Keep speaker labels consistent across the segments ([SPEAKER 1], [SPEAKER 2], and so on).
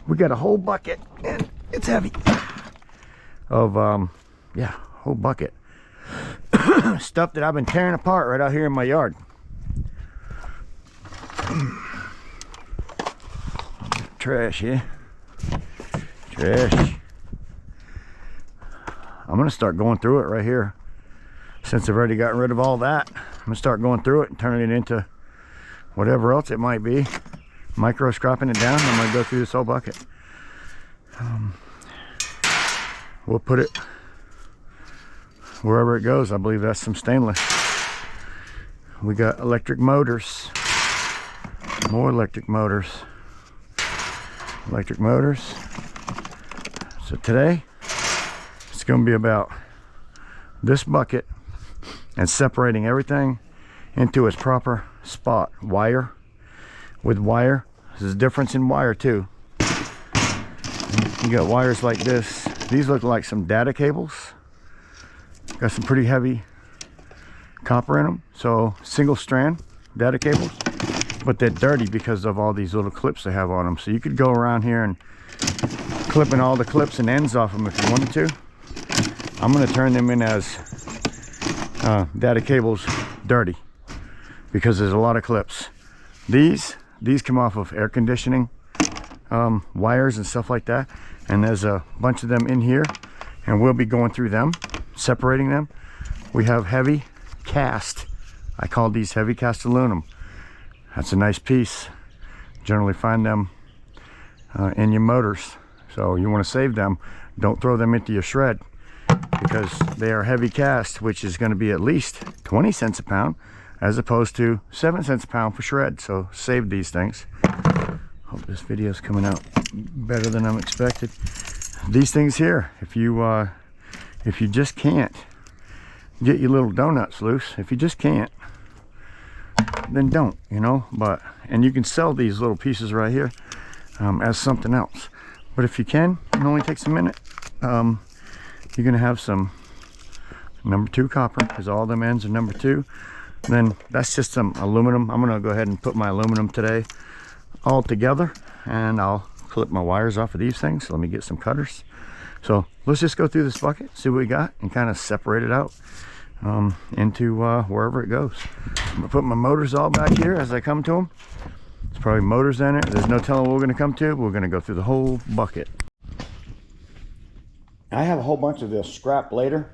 [SPEAKER 1] We got a whole bucket, and it's heavy, of yeah, whole bucket stuff that I've been tearing apart right out here in my yard. Trash here. Trash. I'm gonna start going through it right here. Since I've already gotten rid of all that, I'm gonna start going through it and turning it into whatever else it might be. Micro scrapping it down. I'm gonna go through this whole bucket. We'll put it wherever it goes. I believe that's some stainless. We got electric motors. More electric motors. Electric motors. So today, it's gonna be about this bucket and separating everything into its proper spot. Wire with wire. There's a difference in wire too. You got wires like this. These look like some data cables. Got some pretty heavy copper in them. So single strand data cables, but they're dirty because of all these little clips they have on them. So you could go around here and clipping all the clips and ends off them if you wanted to. I'm going to turn them in as data cables dirty because there's a lot of clips. These come off of air conditioning wires and stuff like that, and there's a bunch of them in here, and we'll be going through them, separating them. We have heavy cast. I call these heavy cast aluminum. That's a nice piece. Generally find them in your motors, so you want to save them. Don't throw them into your shred because they are heavy cast, which is going to be at least 20 cents a pound as opposed to 7 cents a pound for shred. So save these things. Hope this video is coming out better than I'm expected. These things here, if you just can't get your little donuts loose, if you just can't, then don't, you know. And you can sell these little pieces right here as something else. But if you can, it only takes a minute. You're gonna have some number 2 copper because all them ends are number 2. Then that's just some aluminum. I'm gonna go ahead and put my aluminum today all together, and I'll clip my wires off of these things. So let me get some cutters. So let's just go through this bucket, see what we got, and kind of separate it out into wherever it goes. I'm gonna put my motors all back here as I come to them. There's probably motors in it. There's no telling what we're gonna come to. We're gonna go through the whole bucket. I have a whole bunch of this scrap later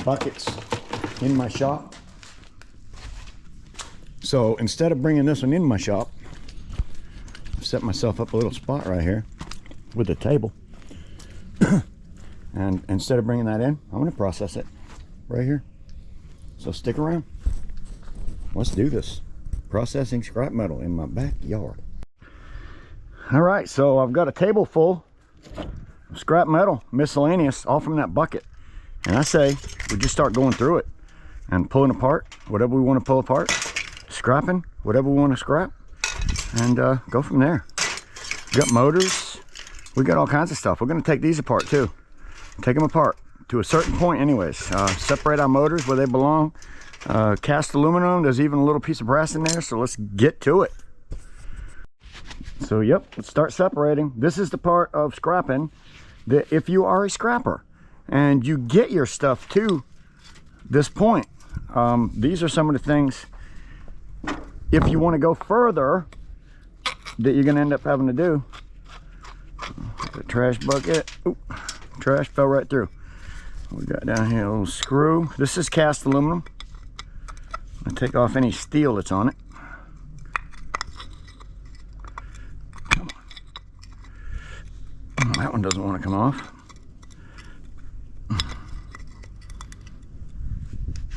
[SPEAKER 1] buckets in my shop. So instead of bringing this one in my shop, I've set myself up a little spot right here with a table. And instead of bringing that in, I'm going to process it right here. So stick around. Let's do this. Processing scrap metal in my backyard. All right, so I've got a table full of scrap metal, miscellaneous, all from that bucket. And I say we just start going through it and pulling apart whatever we want to pull apart, scrapping whatever we want to scrap, and go from there. We got motors, we got all kinds of stuff. We're going to take these apart too. Take them apart to a certain point anyways. Separate our motors where they belong. Cast aluminum, there's even a little piece of brass in there, so let's get to it. So yep, let's start separating. This is the part of scrapping that if you are a scrapper and you get your stuff to this point, these are some of the things, if you want to go further, that you're going to end up having to do. The trash bucket. Oop, trash fell right through. We got down here a little screw. This is cast aluminum. I'm going to take off any steel that's on it. Come on. That one doesn't want to come off.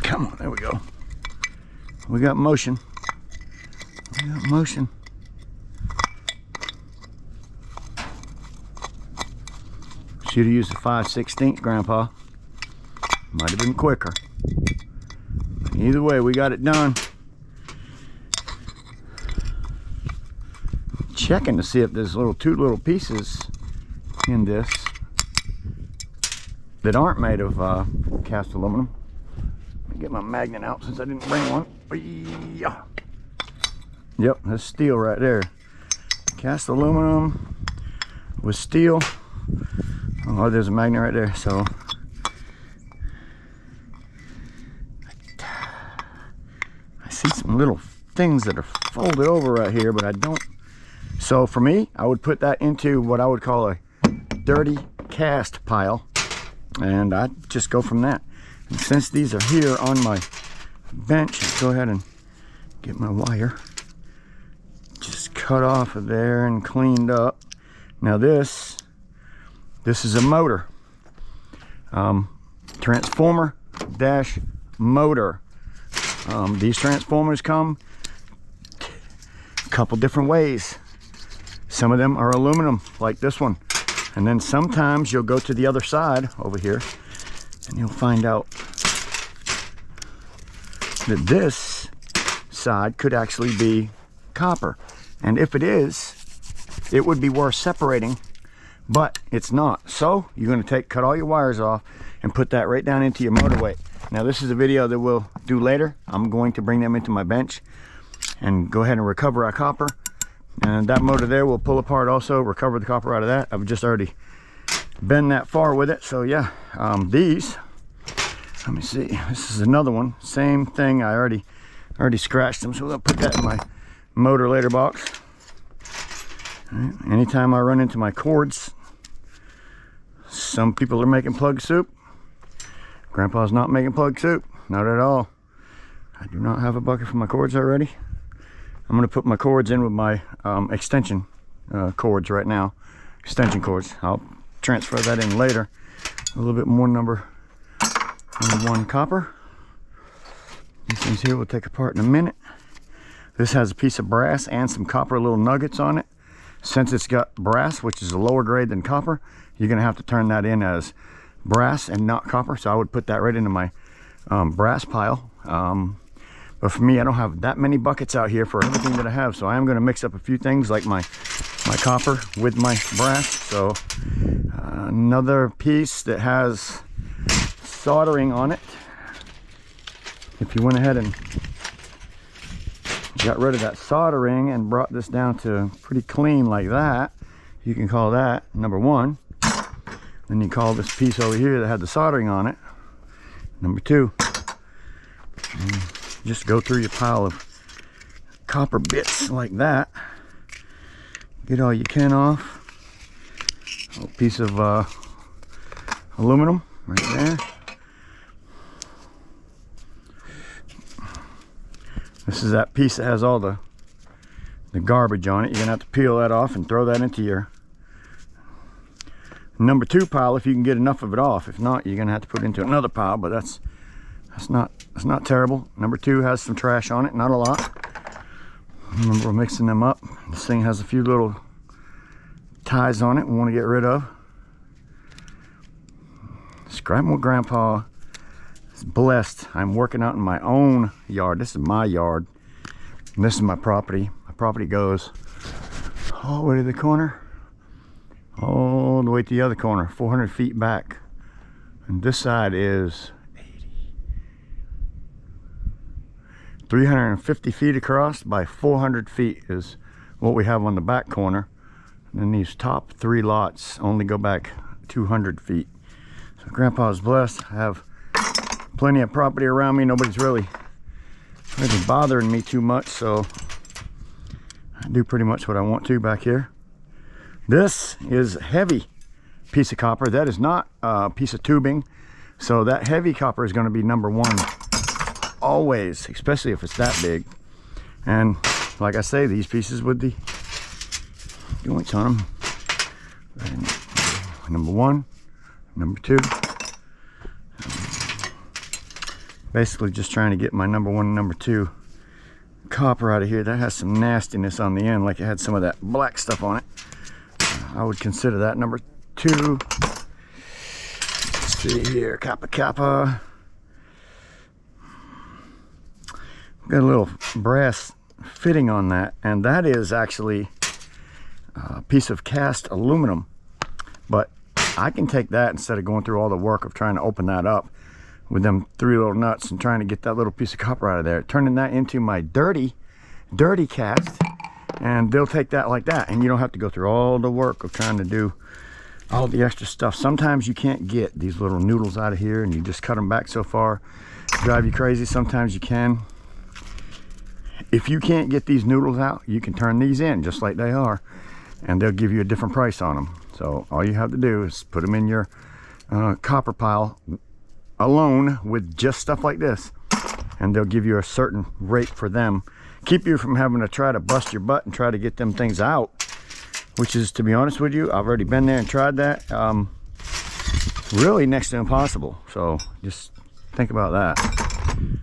[SPEAKER 1] Come on, there we go. We got motion. We got motion. Should have used a 5/16, Grandpa. Might have been quicker. Either way, we got it done. Checking to see if there's two little pieces in this that aren't made of cast aluminum. Let me get my magnet out since I didn't bring one. Yeah. Yep, that's steel right there. Cast aluminum. with steel. Oh, there's a magnet right there. So I see some little things that are folded over right here, but I don't. So for me, I would put that into what I would call a dirty cast pile, and I just go from that. And since these are here on my bench, let's go ahead and get my wire just cut off of there and cleaned up. Now this is a motor, transformer dash motor. These transformers come a couple different ways. Some of them are aluminum, like this one, and then sometimes you'll go to the other side over here and you'll find out that this side could actually be copper. And if it is, it would be worth separating, but it's not. So you're going to cut all your wires off and put that right down into your motor weight. Now this is a video that we'll do later. I'm going to bring them into my bench and go ahead and recover our copper. And that motor there will pull apart also, recover the copper out of that. I've just already been that far with it. So yeah, these, let me see, this is another one, same thing. I already scratched them, so I'll put that in my motor later box. All right. Anytime I run into my cords, some people are making plug soup. Grandpa's not making plug soup, not at all. I do not have a bucket for my cords already. I'm going to put my cords in with my extension cords right now. Extension cords. I'll transfer that in later. A little bit more number 1 copper. These things here we'll take apart in a minute. This has a piece of brass and some copper little nuggets on it. Since it's got brass, which is a lower grade than copper, you're going to have to turn that in as brass and not copper. So I would put that right into my brass pile. But for me, I don't have that many buckets out here for everything that I have, so I am going to mix up a few things like my copper with my brass. So another piece that has soldering on it. If you went ahead and got rid of that soldering and brought this down to pretty clean like that, you can call that number 1. Then you call this piece over here that had the soldering on it number 2. And just go through your pile of copper bits like that. Get all you can off. A little piece of aluminum right there. This is that piece that has all the garbage on it. You're gonna have to peel that off and throw that into your number 2 pile if you can get enough of it off. If not, you're gonna have to put it into another pile, but that's not terrible. Number 2 has some trash on it, not a lot. Remember, we're mixing them up. This thing has a few little ties on it we want to get rid of. Scraping with Grandpa is blessed. I'm working out in my own yard. This is my yard. And this is my property. My property goes all the way to the corner, all the way to the other corner, 400 feet back. And this side is 350 feet across by 400 feet is what we have on the back corner. And then these top 3 lots only go back 200 feet. So Grandpa's blessed. I have plenty of property around me. Nobody's really bothering me too much, so I do pretty much what I want to back here. This is a heavy piece of copper. That is not a piece of tubing. So that heavy copper is going to be number 1. Always, especially if it's that big. And like I say, these pieces with the joints on them. And number 1, number 2. Basically just trying to get my number 1 and number 2 copper out of here. That has some nastiness on the end, like it had some of that black stuff on it. I would consider that number 2. Let's see here, Kappa. Got a little brass fitting on that, and that is actually a piece of cast aluminum. But I can take that instead of going through all the work of trying to open that up with them 3 little nuts and trying to get that little piece of copper out of there, turning that into my dirty cast. and they'll take that like that, and you don't have to go through all the work of trying to do all the extra stuff. Sometimes you can't get these little noodles out of here, and you just cut them back so far, drive you crazy. Sometimes you can. If you can't get these noodles out, you can turn these in just like they are, and they'll give you a different price on them. So all you have to do is put them in your copper pile alone with just stuff like this, and they'll give you a certain rate for them. Keep you from having to try to bust your butt and try to get them things out, which is, to be honest with you, I've already been there and tried that. Really next to impossible. So just think about that.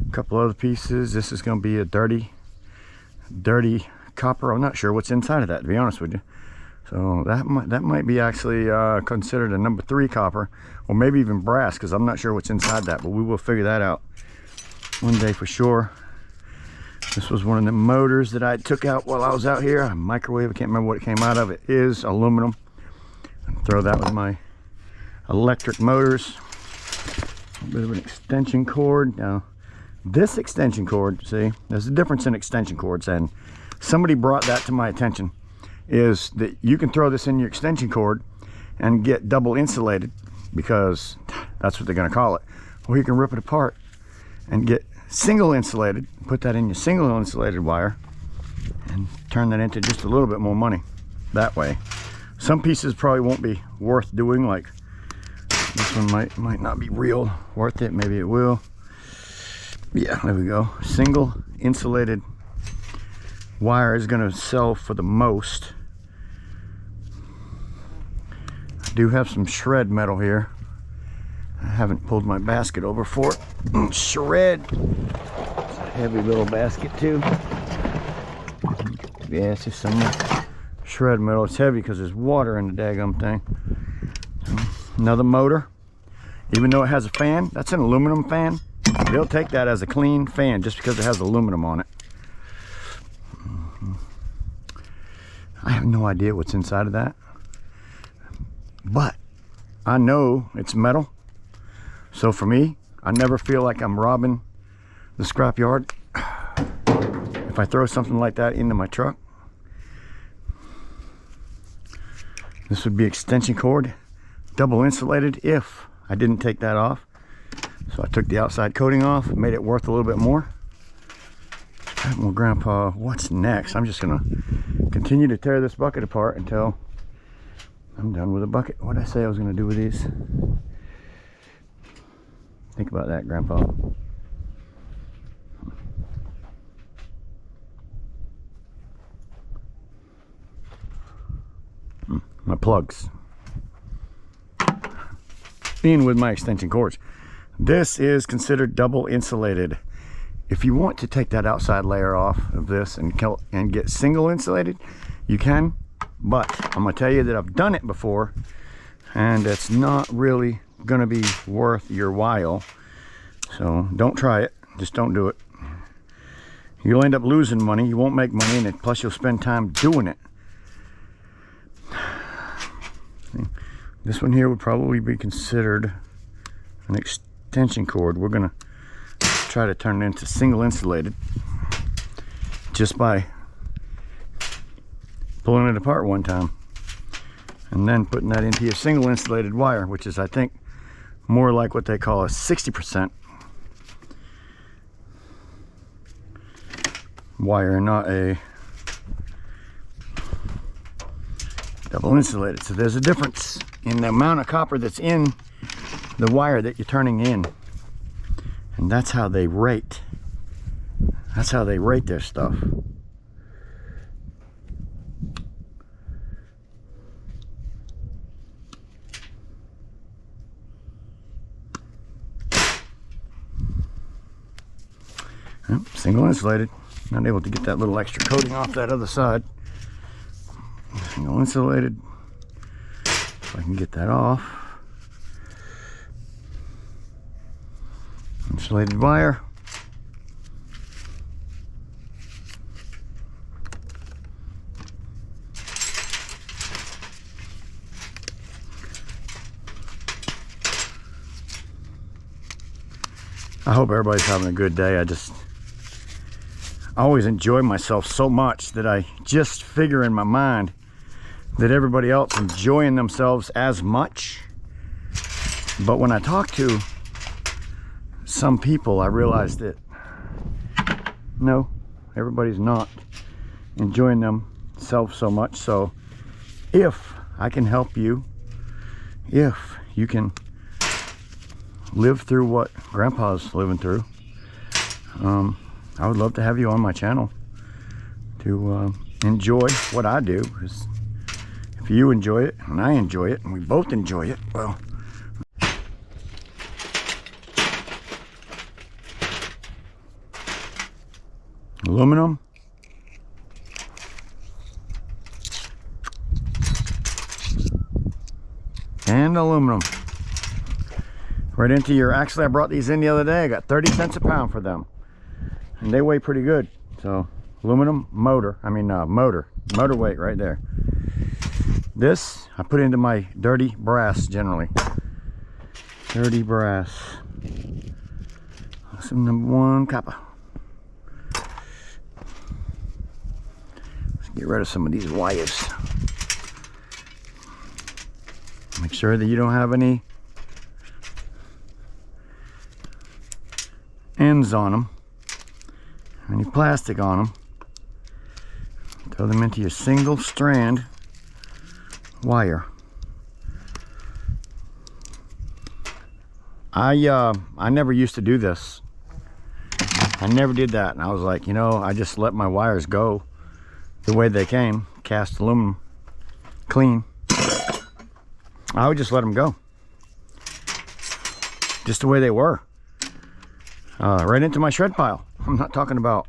[SPEAKER 1] A couple other pieces. This is going to be a dirty copper. I'm not sure what's inside of that, to be honest with you. So that might be actually considered a number 3 copper, or maybe even brass, because I'm not sure what's inside that, but we will figure that out one day for sure. This was one of the motors that I took out while I was out here. A microwave, I can't remember what it came out of. It is aluminum. Throw that with my electric motors. A bit of an extension cord. Now, this extension cord, see, there's a difference in extension cords, and somebody brought that to my attention, is that you can throw this in your extension cord and get double insulated, because that's what they're going to call it. Or you can rip it apart and get single insulated, put that in your single insulated wire, and turn that into just a little bit more money that way. Some pieces probably won't be worth doing, like this one might not be real worth it. Maybe it will. Yeah, there we go. Single insulated wire is going to sell for the most. I do have some shred metal here. I haven't pulled my basket over for it. Shred. It's a heavy little basket too. Yeah, it's just some shred metal. It's heavy because there's water in the daggum thing. Another motor. Even though it has a fan, that's an aluminum fan. They'll take that as a clean fan just because it has aluminum on it. I have no idea what's inside of that, but I know it's metal. So for me, I never feel like I'm robbing the scrap yard if I throw something like that into my truck. This would be extension cord, double insulated if I didn't take that off. So I took the outside coating off, made it worth a little bit more. Well, Grandpa, what's next? I'm just gonna continue to tear this bucket apart until I'm done with the bucket. What did I say I was gonna do with these? Think about that, Grandpa. My plugs. Being with my extension cords. This is considered double insulated. If you want to take that outside layer off of this and get single insulated, you can, but I'm gonna tell you that I've done it before, and it's not really gonna be worth your while. So don't try it, just don't do it. You'll end up losing money, you won't make money, and plus you'll spend time doing it. This one here would probably be considered an extension cord. We're gonna try to turn it into single insulated just by pulling it apart one time and then putting that into your single insulated wire, which is, I think, more like what they call a 60% wire, not a double insulated. So there's a difference in the amount of copper that's in the wire that you're turning in, and that's how they rate. That's how they rate their stuff. Yep, single insulated. Not able to get that little extra coating off that other side. Single insulated. If I can get that off. Insulated wire. I hope everybody's having a good day. I always enjoy myself so much that I just figure in my mind that everybody else enjoying themselves as much. But when I talk to some people, I realize that no, everybody's not enjoying themselves so much. So if I can help you, if you can live through what Grandpa's living through, I would love to have you on my channel to enjoy what I do. Because if you enjoy it and I enjoy it and we both enjoy it, well, aluminum, and aluminum right into your, actually I brought these in the other day. I got 30 cents a pound for them and they weigh pretty good. So aluminum motor weight right there. This I put into my dirty brass, generally dirty brass. Some #1 copper. Let's get rid of some of these wires. Make sure that you don't have any ends on them, any plastic on them. Throw them into your single strand wire. I never used to do this. I never did that, and I was like, you know, I just let my wires go the way they came, cast aluminum, clean. I would just let them go just the way they were, right into my shred pile. I'm not talking about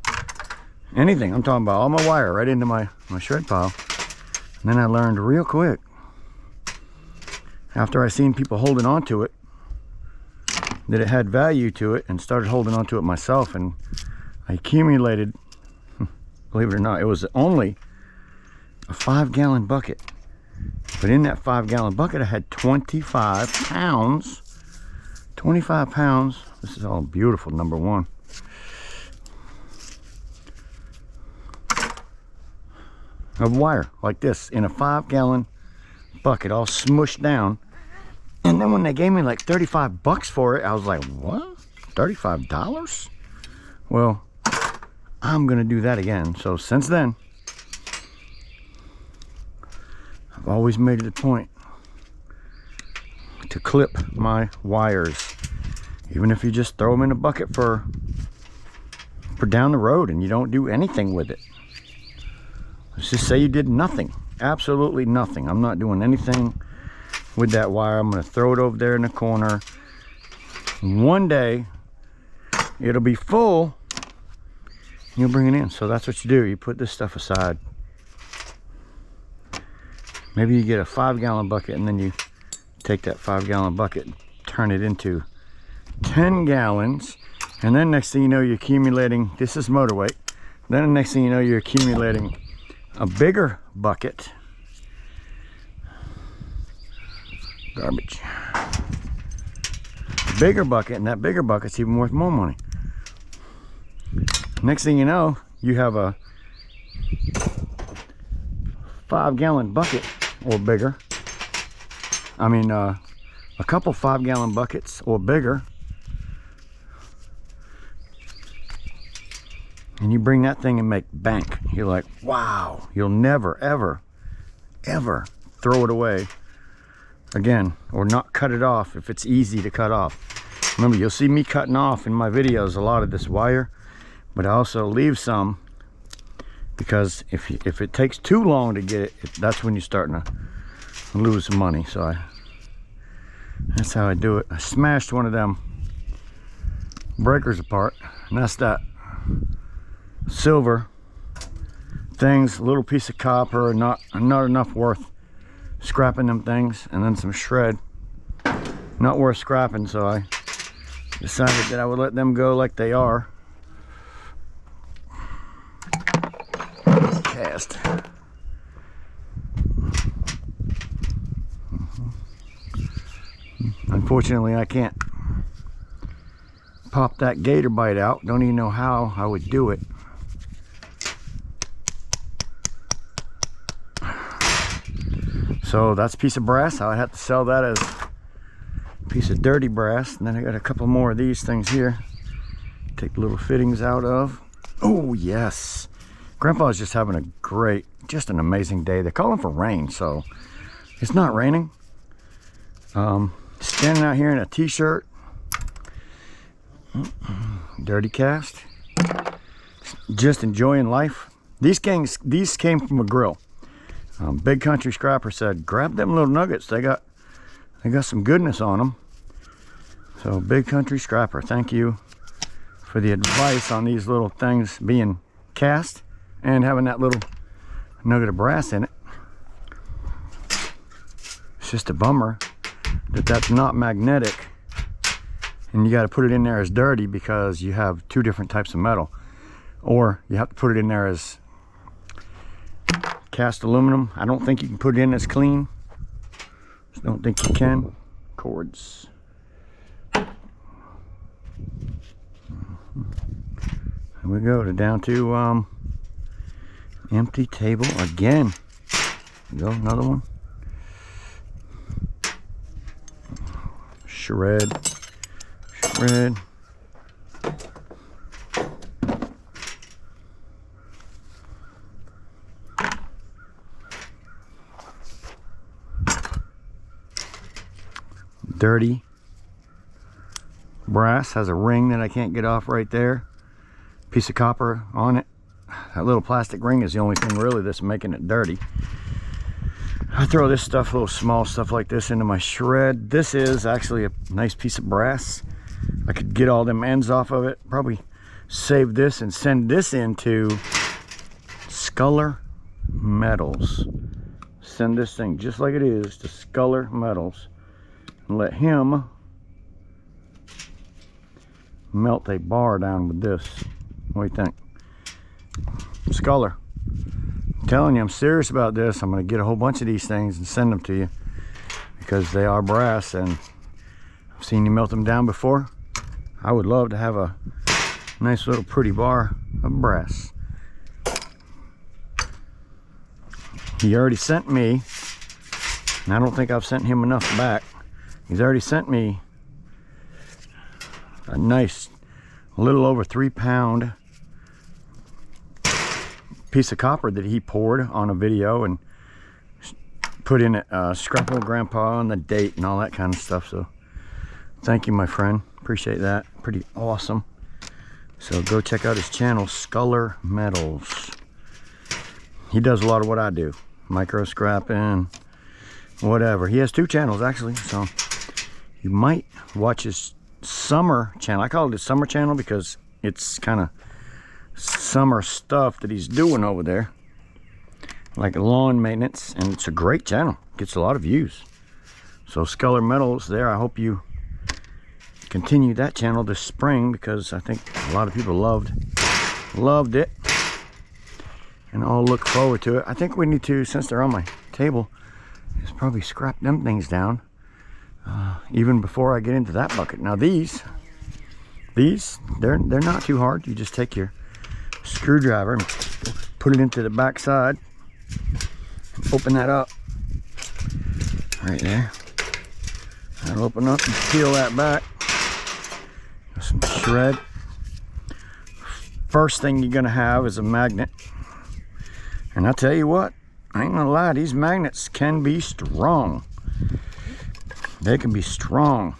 [SPEAKER 1] anything. I'm talking about all my wire right into my shred pile. And then I learned real quick, after I seen people holding on to it, that it had value to it, and started holding on to it myself. And I accumulated, believe it or not, it was only a 5-gallon bucket. But in that 5-gallon bucket, I had 25 pounds. 25 pounds. This is all beautiful, #1. Of wire like this in a 5-gallon bucket, all smushed down. And then when they gave me like 35 bucks for it, I was like, what? $35? Well, I'm gonna do that again. So since then, I've always made it a point to clip my wires, even if you just throw them in a bucket for down the road and you don't do anything with it. Let's just say you did nothing, absolutely nothing. I'm not doing anything with that wire. I'm going to throw it over there in the corner. One day it'll be full, you'll bring it in. So that's what you do. You put this stuff aside. Maybe you get a 5-gallon bucket, and then you take that 5-gallon bucket and turn it into 10 gallons. And then next thing you know, you're accumulating, this is motor weight. Then the next thing you know, you're accumulating a bigger bucket. Garbage. Bigger bucket, and that bigger bucket's even worth more money. Next thing you know, you have a 5-gallon bucket or bigger. I mean, a couple 5-gallon buckets or bigger. And you bring that thing and make bank. You're like, wow, you'll never, ever, ever throw it away again, or not cut it off if it's easy to cut off. Remember, you'll see me cutting off in my videos a lot of this wire, but I also leave some, because if it takes too long to get it, that's when you're starting to lose some money. So that's how I do it. I smashed one of them breakers apart, and that's that silver things, a little piece of copper, not enough worth scrapping them things, and then some shred, not worth scrapping. So I decided that I would let them go like they are. Cast. Unfortunately, I can't pop that gator bite out. Don't even know how I would do it. So that's a piece of brass. I would have to sell that as a piece of dirty brass. And then I got a couple more of these things here. Take the little fittings out of. Oh yes, Grandpa's just having a great, just an amazing day. They're calling for rain, so it's not raining. Standing out here in a t-shirt, dirty cast, just enjoying life. These came from a grill. Big Country Scrapper said, grab them little nuggets. They got some goodness on them. So Big Country Scrapper, thank you for the advice on these little things being cast and having that little nugget of brass in it. It's just a bummer that that's not magnetic, and you got to put it in there as dirty because you have two different types of metal, or you have to put it in there as cast aluminum. I don't think you can put it in as clean. Just don't think you can. Cords. Here we go, down to empty table again. There we go, another one. Shred. Dirty brass, has a ring that I can't get off right there. Piece of copper on it. That little plastic ring is the only thing really that's making it dirty. I throw this stuff, little small stuff like this, into my shred. This is actually a nice piece of brass. I could get all them ends off of it. Probably save this and send this into Sculler Metals. Send this thing just like it is to Sculler Metals and let him melt a bar down with this. What do you think? Sculler, I'm telling you, I'm serious about this. I'm going to get a whole bunch of these things and send them to you because they are brass, and I've seen you melt them down before. I would love to have a nice little pretty bar of brass. He already sent me, and I don't think I've sent him enough back. He's already sent me a nice, a little over 3-pound piece of copper that he poured on a video and put in it, Scrapple Grandpa on the date and all that kind of stuff. So thank you, my friend. Appreciate that. Pretty awesome. So go check out his channel, Sculler Metals. He does a lot of what I do, micro scrapping, whatever. He has 2 channels actually, so you might watch his summer channel. I call it his summer channel because it's kind of summer stuff that he's doing over there, like lawn maintenance, and it's a great channel. Gets a lot of views. So Sculler Metals there. I hope you continue that channel this spring because I think a lot of people loved it, and I'll look forward to it. I think we need to, since they're on my table, is probably scrap them things down even before I get into that bucket. Now these they're not too hard. You just take your screwdriver and put it into the back side and open that up right there. That'll open up and peel that back. Some shred. First thing you're gonna have is a magnet, and I'll tell you what, I ain't gonna lie, these magnets can be strong. They can be strong.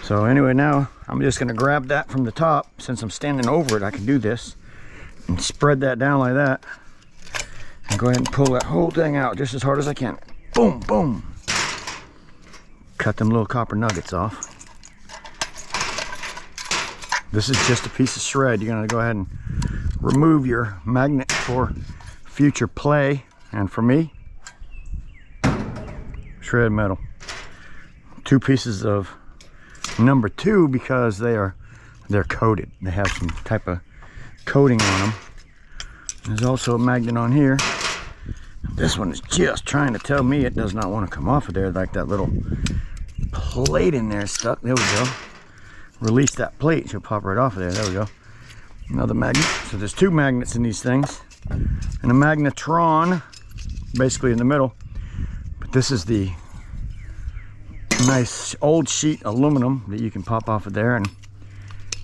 [SPEAKER 1] So anyway, now I'm just gonna grab that from the top. Since I'm standing over it, I can do this and spread that down like that and go ahead and pull that whole thing out just as hard as I can. Boom, boom. Cut them little copper nuggets off. This is just a piece of shred. You're gonna go ahead and remove your magnet for future play, and for me, shred metal. 2 pieces of number 2 because they're coated. They have some type of coating on them. There's also a magnet on here. This one is just trying to tell me it does not want to come off of there, like that little plate in there stuck. There we go. Release that plate, she'll pop right off of there. There we go. Another magnet. So there's 2 magnets in these things, and a magnetron basically in the middle. But This is the nice old sheet aluminum that you can pop off of there. And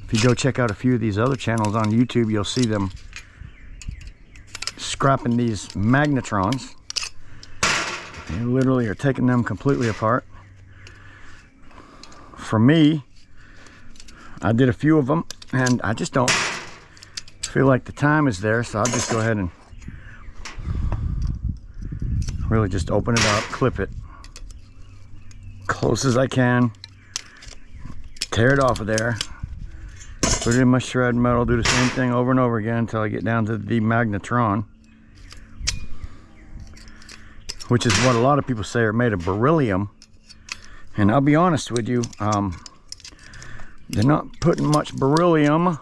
[SPEAKER 1] if you go check out a few of these other channels on YouTube, you'll see them scrapping these magnetrons. They literally are taking them completely apart. For me, I did a few of them, and I just don't feel like the time is there, so I'll just go ahead and really just open it up, clip it close as I can, tear it off of there, put it in my shred metal, do the same thing over and over again until I get down to the magnetron, which is what a lot of people say are made of beryllium. And I'll be honest with you, they're not putting much beryllium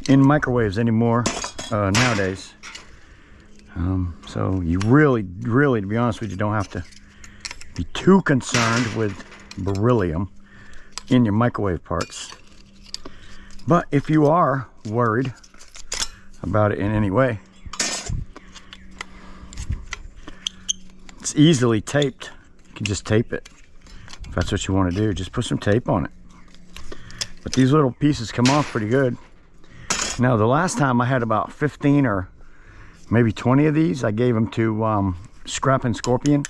[SPEAKER 1] in microwaves anymore nowadays. So you really, to be honest with you, don't have to be too concerned with beryllium in your microwave parts. But if you are worried about it in any way, it's easily taped. You can just tape it. If that's what you want to do, just put some tape on it. But these little pieces come off pretty good. Now, the last time I had about 15 or maybe 20 of these, I gave them to Scrap and Scorpion.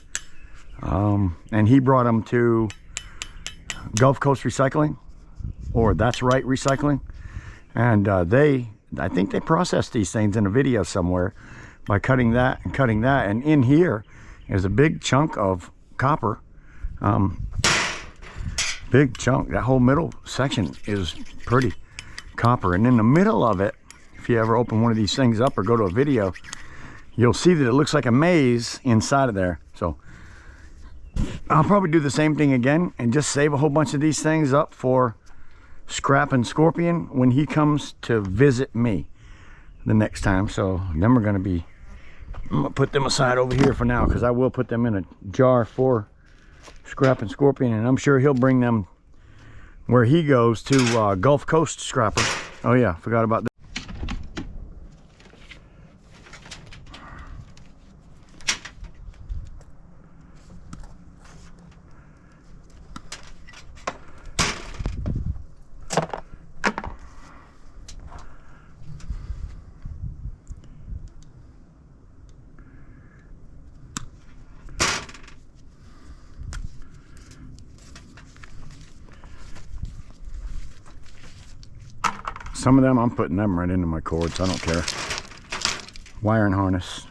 [SPEAKER 1] And he brought them to Gulf Coast Recycling, or That's Right Recycling. And I think they processed these things in a video somewhere by cutting that and cutting that. And in here is a big chunk of copper. Big chunk. That whole middle section is pretty copper. And in the middle of it, if you ever open one of these things up or go to a video, you'll see that it looks like a maze inside of there. So I'll probably do the same thing again and just save a whole bunch of these things up for Scrap and Scorpion when he comes to visit me the next time. So then we're going to I'm gonna put them aside over here for now, because I will put them in a jar for Scrap and Scorpion, and I'm sure he'll bring them where he goes to Gulf Coast Scrapper. Oh yeah, forgot about that. Some of them, I'm putting them right into my cords. I don't care. Wiring harness.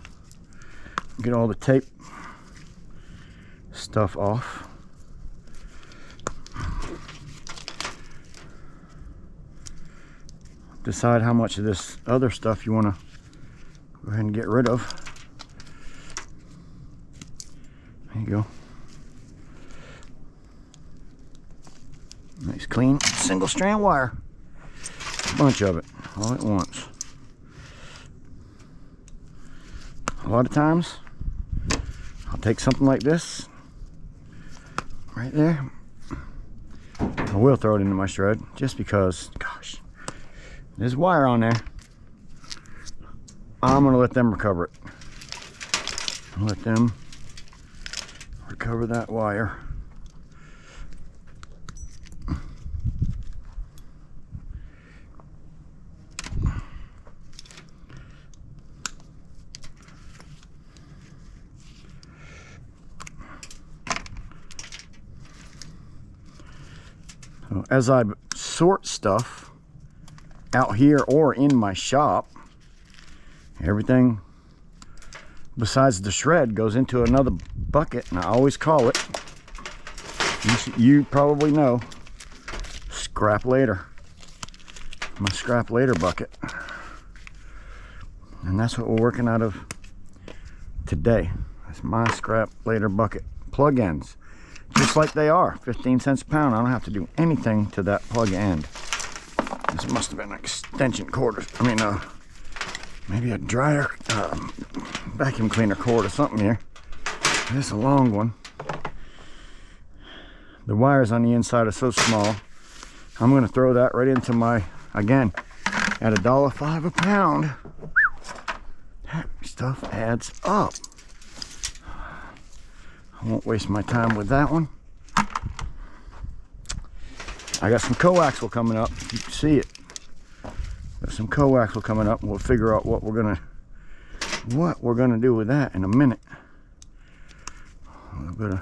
[SPEAKER 1] Get all the tape stuff off. Decide how much of this other stuff you want to go ahead and get rid of. There you go. Nice clean single strand wire. Bunch of it all at once. A lot of times I'll take something like this right there. I will throw it into my shred just because, gosh, there's wire on there. I'm gonna let them recover it. I'll let them recover that wire. As I sort stuff out here or in my shop, everything besides the shred goes into another bucket, and I always call it, you probably know, scrap later. My scrap later bucket. And that's what we're working out of today. That's my scrap later bucket. Plug-ins. Just like they are, 15 cents a pound. I don't have to do anything to that plug end. This must have been an extension cord. I mean, maybe a dryer, vacuum cleaner cord or something here. This is a long one. The wires on the inside are so small. I'm gonna throw that right into my, again, at $1.05 a pound. That stuff adds up. won't waste my time with that one. I got some coaxial coming up. You can see it. Got some coaxial coming up, and we'll figure out what we're gonna do with that in a minute. A little bit of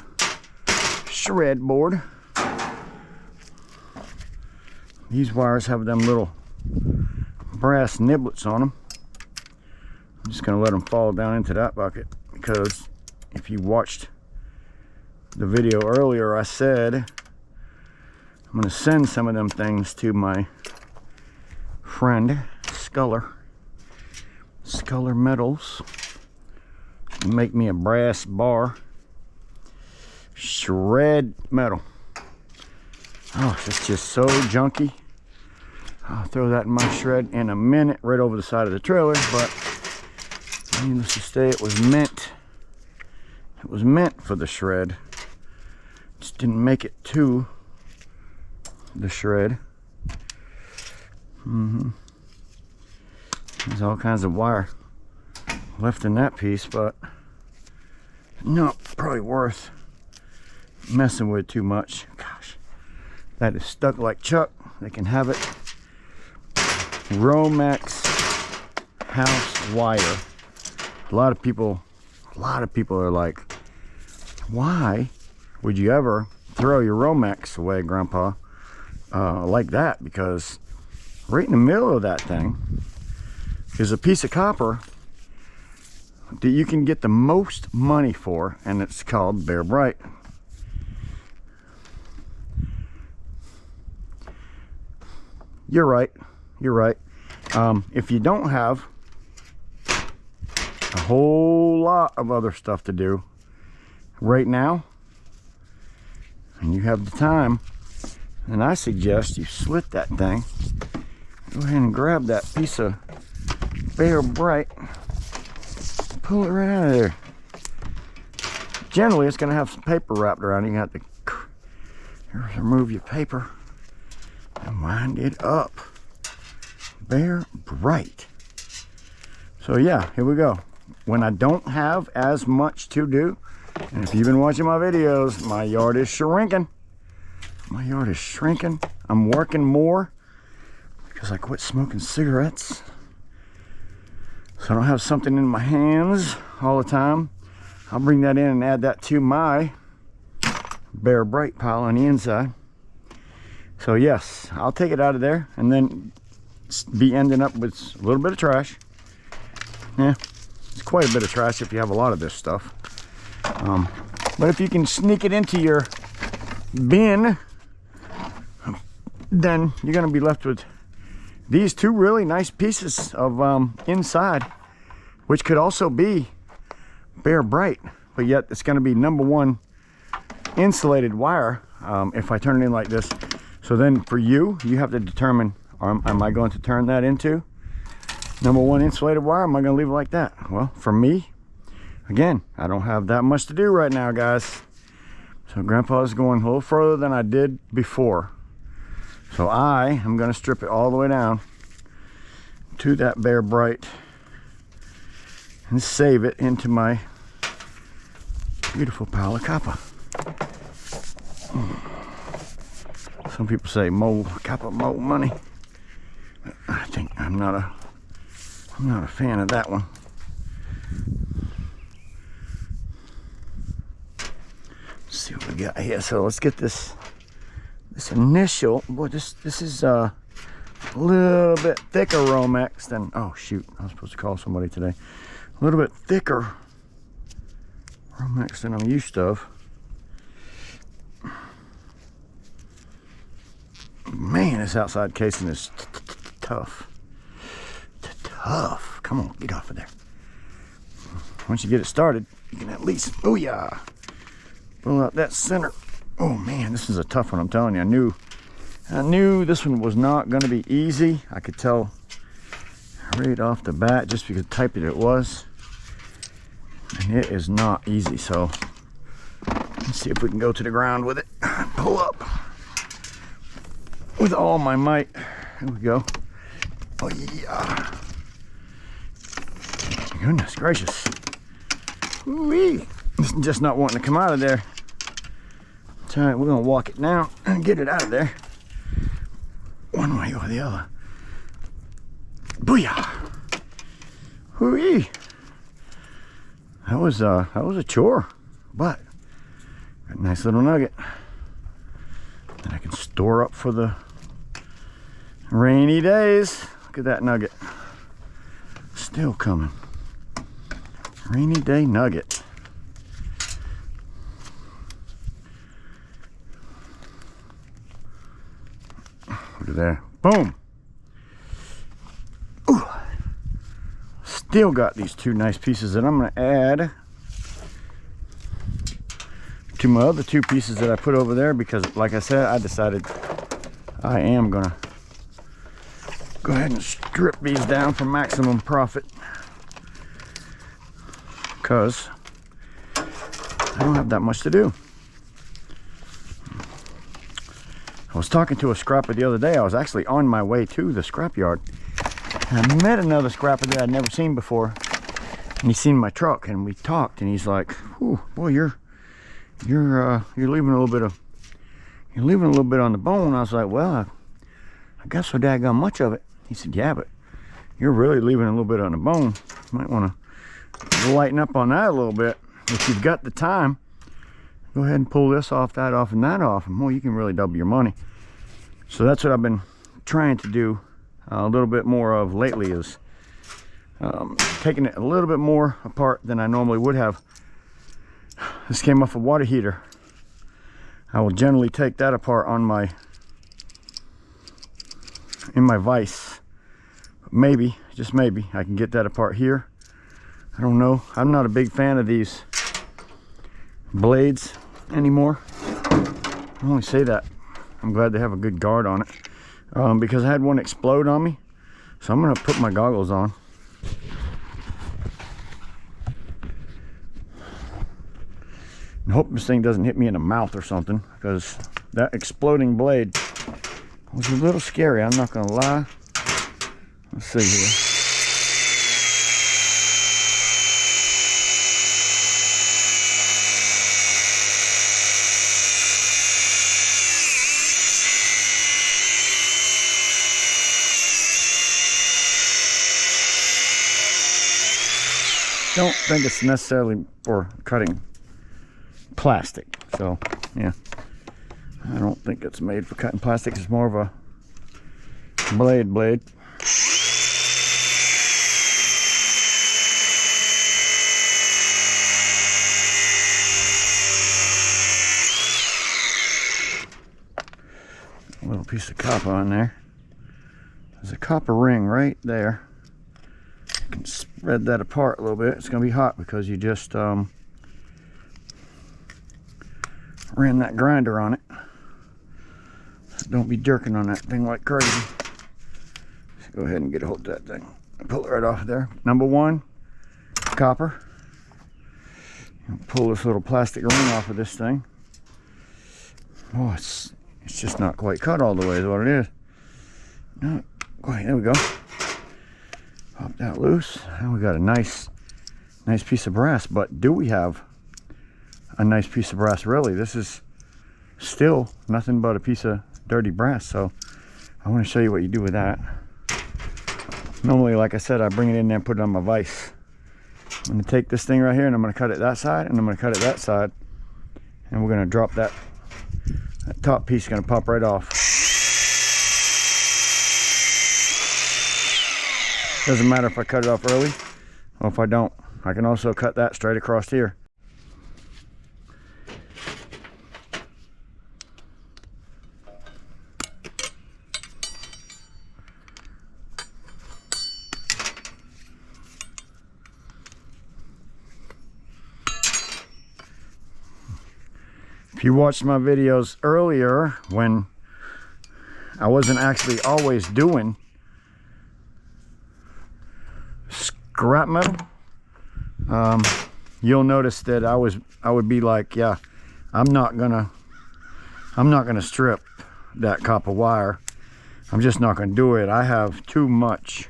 [SPEAKER 1] shred board. These wires have them little brass niblets on them. I'm just gonna let them fall down into that bucket, because if you watched the video earlier, I said I'm gonna send some of them things to my friend Sculler Metals, make me a brass bar shred metal. Oh, it's just so junky. I'll throw that in my shred in a minute, right over the side of the trailer. But needless to say, it was meant for the shred. Just didn't make it to the shred. There's all kinds of wire left in that piece, but not probably worth messing with too much. Gosh, that is stuck like Chuck. They can have it. Romex house wire. A lot of people are like, why would you ever throw your Romex away, Grandpa, like that? Because right in the middle of that thing is a piece of copper that you can get the most money for, and it's called Bear Bright. You're right. If you don't have a whole lot of other stuff to do right now, and you have the time, then I suggest you slit that thing. Go ahead and grab that piece of Bear Bright, pull it right out of there. Generally, it's going to have some paper wrapped around it. You have to remove your paper and wind it up. Bear Bright. So yeah, here we go. When I don't have as much to do, and if you've been watching my videos, my yard is shrinking. My yard is shrinking. I'm working more because I quit smoking cigarettes. So I don't have something in my hands all the time. I'll bring that in and add that to my Bear Bright pile on the inside. So yes, I'll take it out of there and then be ending up with a little bit of trash. Yeah, it's quite a bit of trash if you have a lot of this stuff. But if you can sneak it into your bin, then you're going to be left with these two really nice pieces of inside, which could also be Bear Bright, but yet it's going to be #1 insulated wire if I turn it in like this. So then for you have to determine, am I going to turn that into #1 insulated wire? Am I going to leave it like that? Well, for me, again, I don't have that much to do right now, guys. So Grandpa's going a little further than I did before. So I am going to strip it all the way down to that Bear Bright and save it into my beautiful pile of copper. Some people say copper mold money. I think I'm not a fan of that one. Let's see what we got here. So let's get this initial. Boy, this is a little bit thicker Romex than, oh shoot, I was supposed to call somebody today. A little bit thicker Romex than I'm used to. Man, this outside casing is tough. Tough. Come on, get off of there. Once you get it started, you can at least, oh yeah, pull out that center. Oh man, this is a tough one, I'm telling you. I knew this one was not going to be easy. I could tell right off the bat just because type it was. And it is not easy, so let's see if we can go to the ground with it. Pull up with all my might. Here we go. Oh yeah. Goodness gracious. Ooh-wee. just not wanting to come out of there. It's all right, we're gonna walk it down and get it out of there one way or the other. Booyah! Hoo-wee! That was a chore, but got a nice little nugget that I can store up for the rainy days. Look at that nugget, still coming. Rainy day nugget. Look at there, boom. Ooh. Still got these two nice pieces that I'm going to add to my other two pieces that I put over there, because like I said, I decided I am going to go ahead and strip these down for maximum profit, because I don't have that much to do. I was talking to a scrapper the other day. I was actually on my way to the scrapyard. And I met another scrapper that I'd never seen before. And he seen my truck and we talked, and he's like, "Ooh, boy, you're leaving a little bit on the bone." I was like, "Well, I got so daggone much of it." He said, "Yeah, but you're really leaving a little bit on the bone. You might want to lighten up on that a little bit. If you've got the time, go ahead and pull this off, that off, and that off, and boy, you can really double your money." So that's what I've been trying to do a little bit more of lately, is taking it a little bit more apart than I normally would have. This came off a water heater. I will generally take that apart on in my vise. Maybe, just maybe, I can get that apart here. I don't know. I'm not a big fan of these blades anymore. I only say that. I'm glad they have a good guard on it, because I had one explode on me. So I'm gonna put my goggles on. And hope this thing doesn't hit me in the mouth or something, because that exploding blade was a little scary, I'm not gonna lie. Let's see here. Don't think it's necessarily for cutting plastic, so yeah, I don't think it's made for cutting plastic. It's more of a blade. A little piece of copper on there. There's a copper ring right there. You can spread that apart a little bit. It's going to be hot because you just ran that grinder on it. So don't be jerking on that thing like crazy. Let's go ahead and get a hold of that thing. Pull it right off there. Number one, copper. Pull this little plastic ring off of this thing. Oh, it's just not quite cut all the way is what it is. No, quite. There we go. Pop that loose. And we got a nice piece of brass. But do we have a nice piece of brass? Really, this is still nothing but a piece of dirty brass. So I want to show you what you do with that. Normally, like I said, I bring it in there and put it on my vise. I'm going to take this thing right here and I'm going to cut it that side, and I'm going to cut it that side, and we're going to drop that top piece. Going to pop right off. Doesn't matter if I cut it off early or if I don't. I can also cut that straight across here. If you watched my videos earlier when I wasn't actually always doing scrap metal, you'll notice that I would be like, yeah, I'm not gonna strip that copper wire. I'm just not gonna do it. I have too much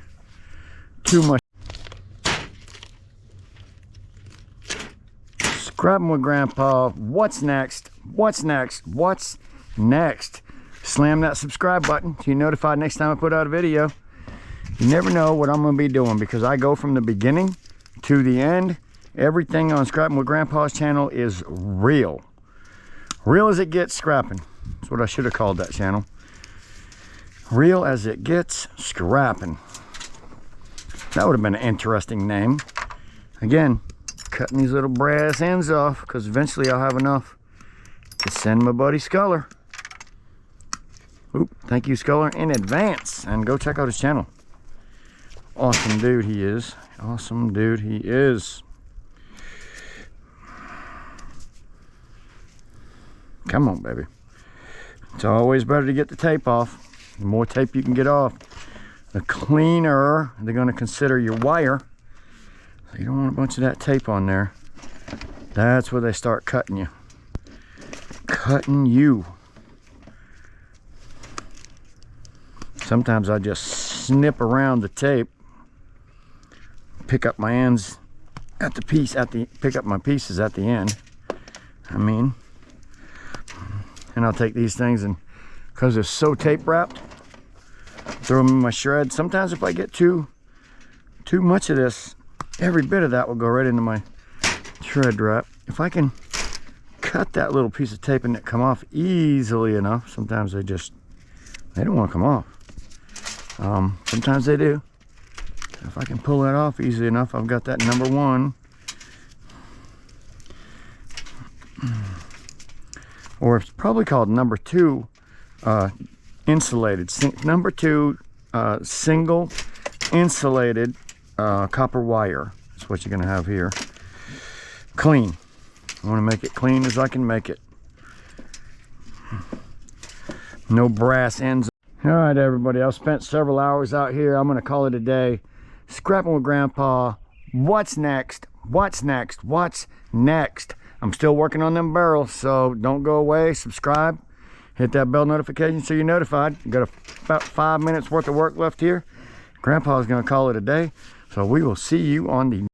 [SPEAKER 1] Scrapping with Grandpa. What's next? What's next? What's next? Slam that subscribe button so you're notified next time I put out a video. You never know what I'm going to be doing because I go from the beginning to the end. Everything on Scrapping with Grandpa's channel is real. Real as it gets scrapping. That's what I should have called that channel. Real as it gets scrapping. That would have been an interesting name. Again, cutting these little brass ends off because eventually I'll have enough to send my buddy Sculler. Oop, thank you, Sculler, in advance. And go check out his channel. Awesome dude he is. Awesome dude he is. Come on, baby. It's always better to get the tape off. The more tape you can get off, the cleaner they're going to consider your wire. So you don't want a bunch of that tape on there. That's where they start cutting you. Cutting you. Sometimes I just snip around the tape, pick up my ends at the piece pick up my pieces at the end. And I'll take these things and because they're so tape wrapped, throw them in my shred. Sometimes if I get too much of this, every bit of that will go right into my shred wrap. If I can cut that little piece of tape and it come off easily enough, sometimes they don't want to come off. Sometimes they do. If I can pull that off easily enough, I've got that number one. Or it's probably called number two insulated. Number two single insulated copper wire. That's what you're going to have here. Clean. I want to make it clean as I can make it. No brass ends. All right, everybody. I've spent several hours out here. I'm going to call it a day. Scrapping with Grandpa. What's next? What's next? What's next? I'm still working on them barrels, so don't go away. Subscribe. Hit that bell notification so you're notified. Got about 5 minutes worth of work left here. Grandpa's going to call it a day. So we will see you on the